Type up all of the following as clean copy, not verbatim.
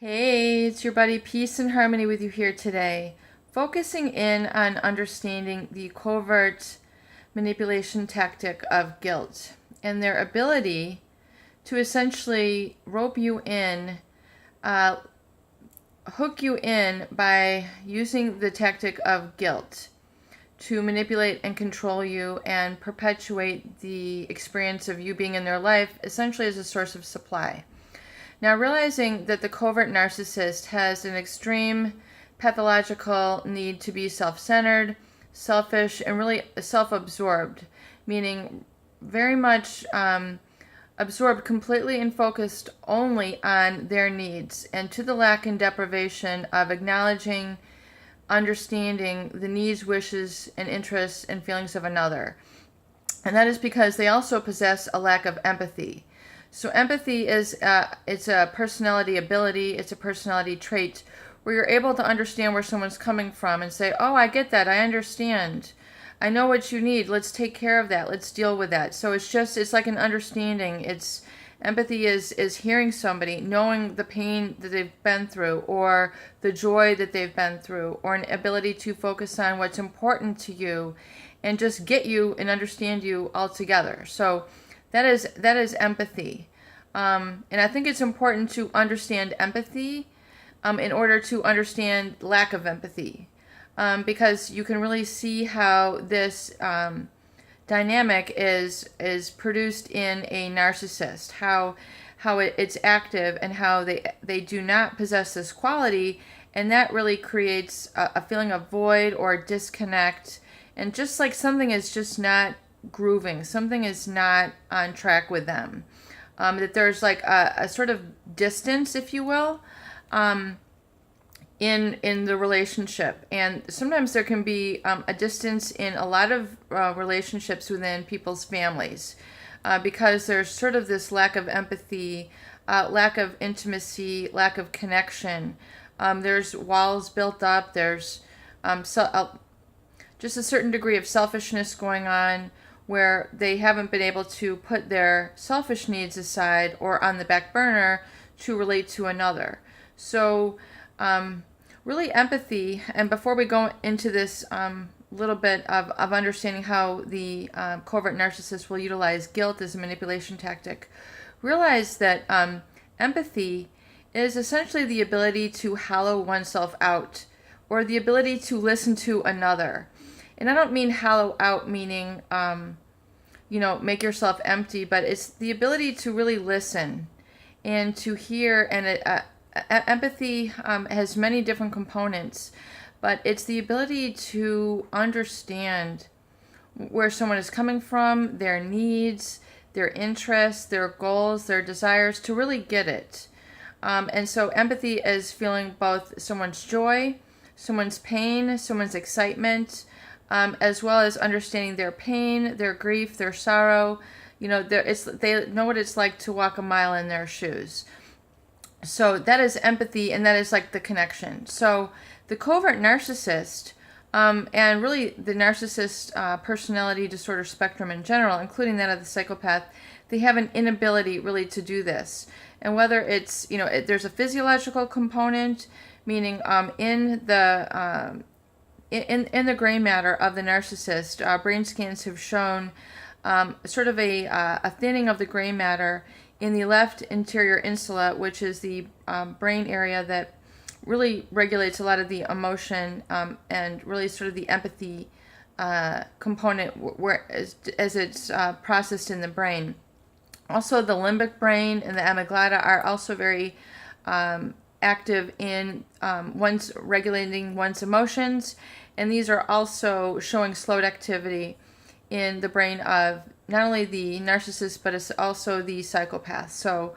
Hey, it's your buddy Peace and Harmony with you here today, focusing in on understanding the covert manipulation tactic of guilt and their ability to essentially rope you in, uh, hook you in by using the tactic of guilt to manipulate and control you and perpetuate the experience of you being in their life essentially as a source of supply. Now, realizing that the covert narcissist has an extreme pathological need to be self-centered, selfish, and really self-absorbed, meaning very much absorbed completely and focused only on their needs, and to the lack and deprivation of acknowledging, understanding the needs, wishes, and interests and feelings of another. And that is because they also possess a lack of empathy. So empathy is it's a personality ability, it's a personality trait where you're able to understand where someone's coming from and say, oh, I get that, I understand. I know what you need, let's take care of that, let's deal with that. So it's like an understanding. Empathy is hearing somebody, knowing the pain that they've been through or the joy that they've been through, or an ability to focus on what's important to you and just get you and understand you altogether. So that is empathy. And I think it's important to understand empathy in order to understand lack of empathy. Because you can really see how this dynamic is produced in a narcissist, how it's active and how they do not possess this quality, and that really creates a feeling of void or disconnect, and just like something is just not grooving, something is not on track with them, that there's like a sort of distance, if you will, in the relationship. And sometimes there can be a distance in a lot of relationships within people's families, because there's sort of this lack of empathy, lack of intimacy, lack of connection. There's walls built up, there's just a certain degree of selfishness going on, where they haven't been able to put their selfish needs aside or on the back burner to relate to another. So really empathy, and before we go into this little bit of understanding how the covert narcissist will utilize guilt as a manipulation tactic, realize that empathy is essentially the ability to hollow oneself out, or the ability to listen to another. And I don't mean hollow out meaning, make yourself empty, but it's the ability to really listen and to hear. And empathy has many different components, but it's the ability to understand where someone is coming from, their needs, their interests, their goals, their desires, to really get it. And so empathy is feeling both someone's joy, someone's pain, someone's excitement, as well as understanding their pain, their grief, their sorrow. They know what it's like to walk a mile in their shoes. So that is empathy, and that is like the connection. So the covert narcissist, and really the narcissist personality disorder spectrum in general, including that of the psychopath, they have an inability really to do this. And whether it's, there's a physiological component, meaning in the gray matter of the narcissist, brain scans have shown sort of a thinning of the gray matter in the left anterior insula, which is the brain area that really regulates a lot of the emotion and really sort of the empathy component as it's processed in the brain. Also, the limbic brain and the amygdala are also very active in regulating one's emotions, and these are also showing slowed activity in the brain of not only the narcissist, but it's also the psychopath. So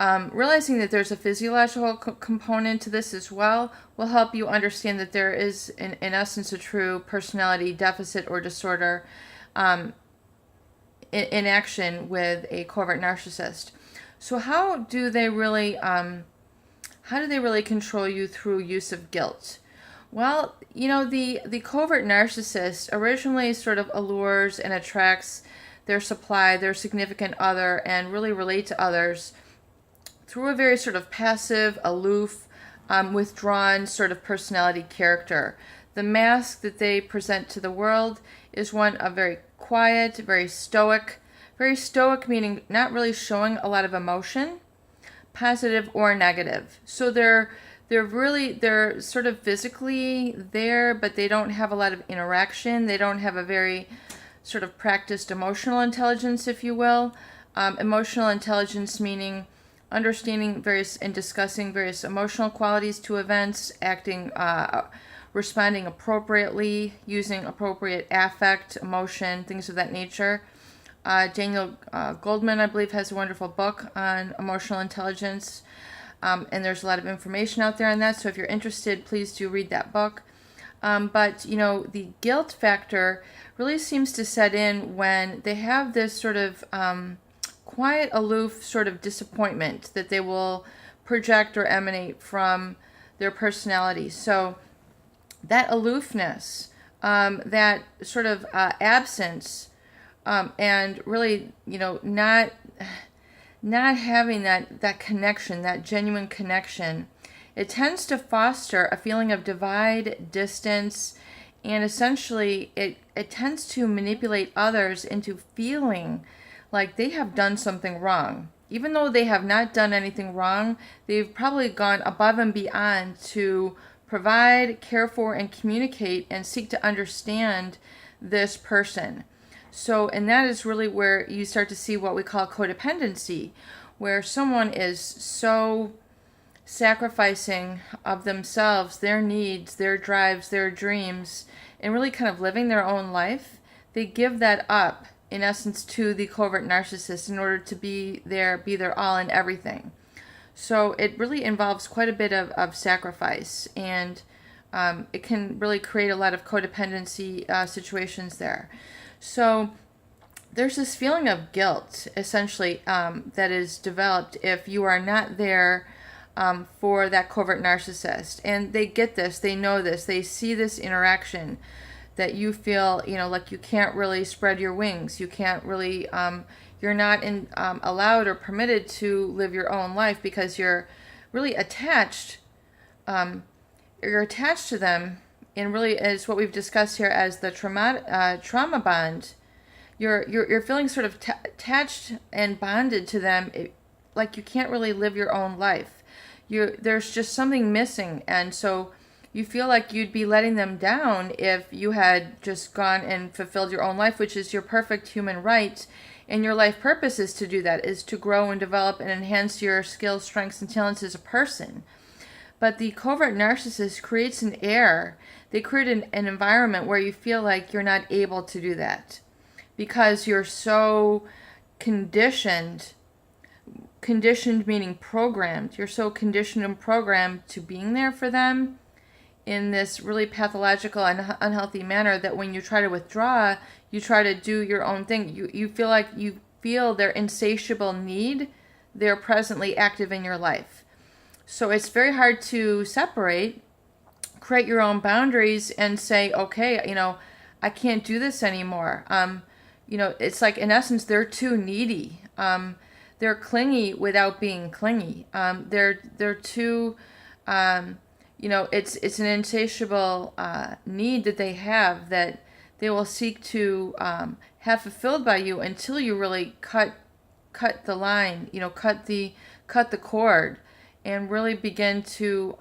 realizing that there's a physiological component to this as well will help you understand that there is, in essence, a true personality deficit or disorder in action with a covert narcissist. So how do they really control you through use of guilt? Well, the covert narcissist originally sort of allures and attracts their supply, their significant other, and really relate to others through a very sort of passive, aloof, withdrawn sort of personality character. The mask that they present to the world is one of very quiet, very stoic meaning not really showing a lot of emotion, positive or negative. So they're sort of physically there, but they don't have a lot of interaction. They don't have a very sort of practiced emotional intelligence, if you will. Emotional intelligence meaning understanding various and discussing various emotional qualities to events, responding appropriately, using appropriate affect, emotion, things of that nature. Daniel Goldman, I believe, has a wonderful book on emotional intelligence, and there's a lot of information out there on that. So if you're interested, please do read that book. But the guilt factor really seems to set in when they have this sort of quiet, aloof sort of disappointment that they will project or emanate from their personality. So that aloofness, that sort of absence, and really, not having that connection, that genuine connection, it tends to foster a feeling of divide, distance, and essentially it tends to manipulate others into feeling like they have done something wrong. Even though they have not done anything wrong, they've probably gone above and beyond to provide, care for, and communicate and seek to understand this person. So, and that is really where you start to see what we call codependency, where someone is so sacrificing of themselves, their needs, their drives, their dreams, and really kind of living their own life. They give that up, in essence, to the covert narcissist in order to be their all in everything. So it really involves quite a bit of sacrifice, and it can really create a lot of codependency situations there. So there's this feeling of guilt, essentially, that is developed if you are not there for that covert narcissist. And they get this, they know this, they see this interaction that you feel, like you can't really spread your wings. You can't really, you're not allowed or permitted to live your own life because you're really attached. You're attached to them, and really is what we've discussed here as the trauma bond. You're feeling sort of attached and bonded to them, like you can't really live your own life. There's just something missing, and so you feel like you'd be letting them down if you had just gone and fulfilled your own life, which is your perfect human right. And your life purpose is to do that, is to grow and develop and enhance your skills, strengths, and talents as a person. But the covert narcissist creates an air. They create an environment where you feel like you're not able to do that because you're so conditioned meaning programmed. You're so conditioned and programmed to being there for them in this really pathological and unhealthy manner that when you try to withdraw, you try to do your own thing. You feel like you feel their insatiable need. They're presently active in your life. So it's very hard to separate, create your own boundaries and say, okay, I can't do this anymore. It's like, in essence, they're too needy. They're clingy without being clingy. They're too, it's an insatiable need that they have that they will seek to have fulfilled by you until you really cut the line, cut the cord, and really begin to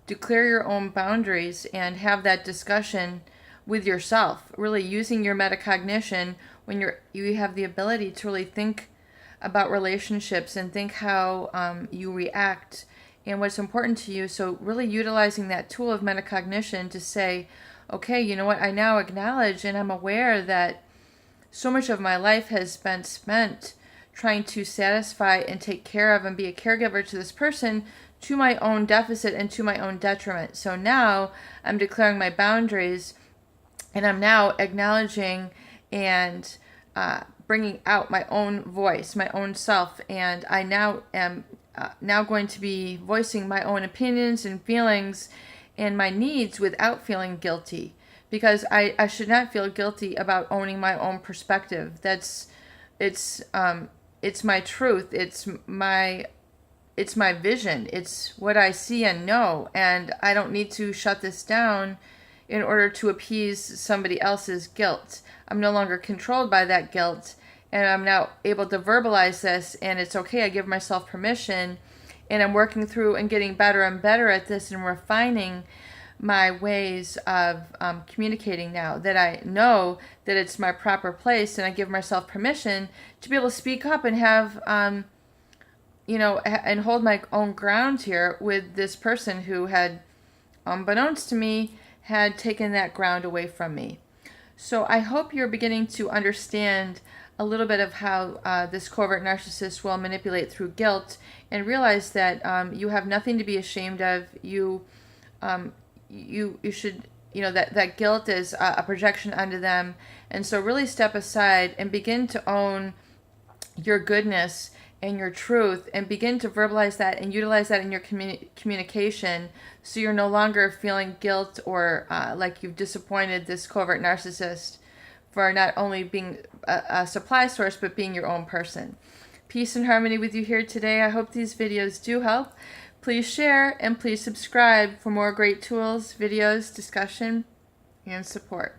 declare your own boundaries and have that discussion with yourself, really using your metacognition when you have the ability to really think about relationships and think how you react and what's important to you. So really utilizing that tool of metacognition to say, okay, you know what, I now acknowledge and I'm aware that so much of my life has been spent trying to satisfy and take care of and be a caregiver to this person to my own deficit and to my own detriment. So now I'm declaring my boundaries and I'm now acknowledging and bringing out my own voice, my own self, and I now am now going to be voicing my own opinions and feelings and my needs without feeling guilty, because I should not feel guilty about owning my own perspective. It's my truth. It's my it's my vision. It's what I see and know, and I don't need to shut this down in order to appease somebody else's guilt. I'm no longer controlled by that guilt, and I'm now able to verbalize this, and it's okay. I give myself permission, and I'm working through and getting better and better at this and refining my ways of communicating now that I know that it's my proper place, and I give myself permission to be able to speak up and have, and hold my own ground here with this person who had, unbeknownst to me, had taken that ground away from me. So I hope you're beginning to understand a little bit of how this covert narcissist will manipulate through guilt, and realize that you have nothing to be ashamed of. You should, that guilt is a projection onto them. And so really step aside and begin to own your goodness and your truth, and begin to verbalize that and utilize that in your communication, so you're no longer feeling guilt or like you've disappointed this covert narcissist for not only being a supply source, but being your own person. Peace and harmony with you here today. I hope these videos do help. Please share and please subscribe for more great tools, videos, discussion, and support.